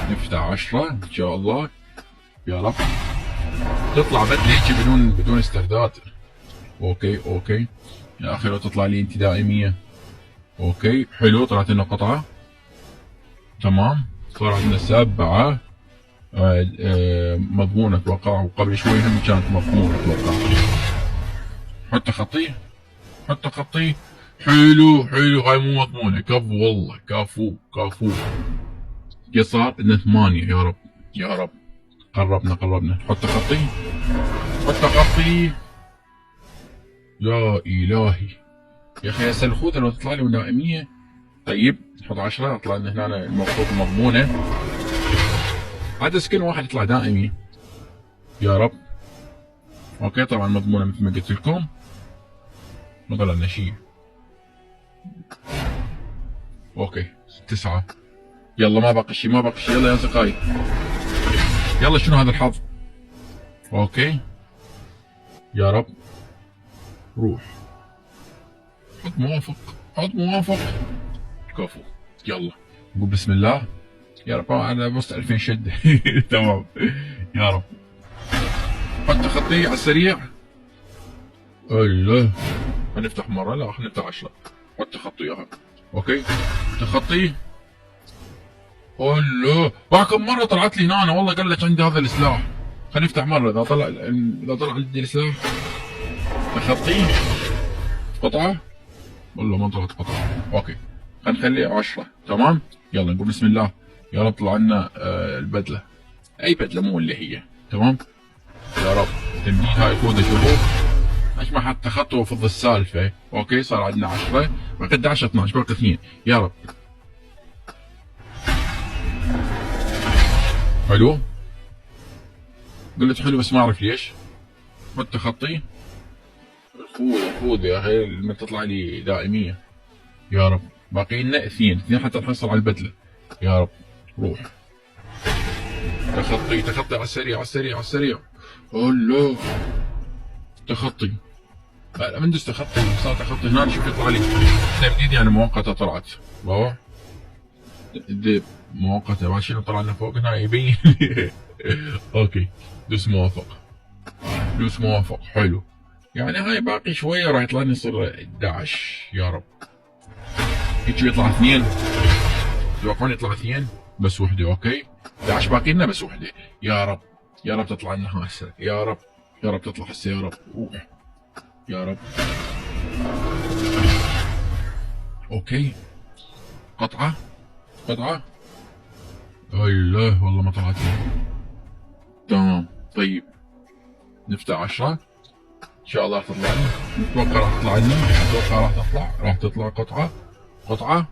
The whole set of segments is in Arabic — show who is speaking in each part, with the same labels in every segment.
Speaker 1: نفتح 10 ان شاء الله يا رب. تطلع بدله هيك بدون استرداد. اوكي يا اخي لو تطلع لي انت دائميه. اوكي حلو، طلعت لنا قطعه. تمام، صار عندنا 7 مضمونه اتوقع، وقبل شوي هم كانت مضمونه اتوقع. حتى خطيه. حلو هاي مو مضمونه. كفو والله، كفو. صار عندنا 8 يا رب. قربنا. حتى خطي. يا الهي يا اخي هسه الخوذه لو تطلع لي دائميه. طيب نحط 10 يطلع لنا هنا المفروض مضمونه. عاد سكن واحد يطلع دائمي يا رب. اوكي طبعا مضمونه مثل ما قلت لكم، ما طلع لنا شيء. اوكي 9. يلا ما بقى شيء يلا يا اصدقائي. يلا شنو هذا الحظ؟ اوكي يا رب روح. حط موافق. كفو. يلا نقول بسم الله يا رب. انا بس 2000 شده. تمام يا رب. حط خطي على السريع. الله هنفتح مره، لا خلينا نفتح 10. حط خطي اياها. اوكي تخطي. الله كم مره طلعت لي هنا والله. قال لك عندي هذا السلاح. خلينا نفتح مره. اذا طلع عندي السلاح تخطي قطعه. والله ما طلعت قطعه. اوكي خلينا نخليه 10. تمام يلا نقول بسم الله يا رب. طلع لنا البدله، اي بدله مو اللي هي. تمام يا رب. تمديد هاي خوذه شوفوا ليش ما حتى خطوه في السالفه. اوكي صار عندنا 10 بقى 11 12 بقى 2 يا رب. حلو قلت حلو بس ما اعرف ليش. حط خطي. خوذه يا اخي لما تطلع لي دائميه يا رب. باقي لنا 2 حتى نحصل على البدله يا رب. روح تخطي على السريع. الله تخطي. لا من دست تخطي صار تخطي هنا. شوف يطلع لي تمديد يعني مؤقته طلعت. روح دي مؤقته بعد شنو طلع لنا فوق هنا يبين. اوكي دوس موافق. حلو يعني هاي باقي شويه راح يطلع لي يصير 11 يا رب. هيك يطلع 2. توقعون يطلع 2 بس وحده. اوكي 11 باقي لنا بس وحده يا رب تطلع لنا هسه يا رب تطلع هسه يا رب. روح يا رب. اوكي قطعه. الله والله ما طلعت لي. تمام طيب نفتح 10 ان شاء الله راح تطلع لنا. نتوقع راح تطلع قطعه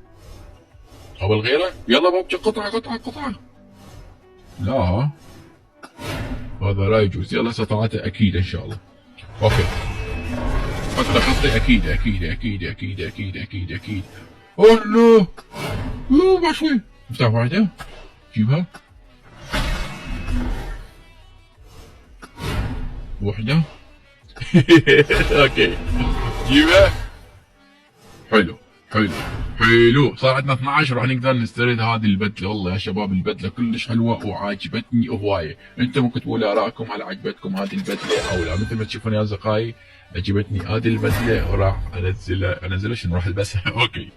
Speaker 1: قبل غيره. يلا بابجي قطعه. لا هذا لا يجوز. يلا ستطلعته اكيد ان شاء الله. اوكي حط خطي اكيد. الله ما شوي. افتح واحده جيبها. وحده. اوكي جيبها. حلو صار عندنا 12. راح نقدر نسترد هذه البدله. والله يا شباب البدله كلش حلوه وعاجبتني هوايه. انتم اكتبوا لي ارائكم هل عجبتكم هذه البدله او لا. مثل ما تشوفون يا اصدقائي عجبتني هذه البدله وراح انزلها شنو راح البسها. اوكي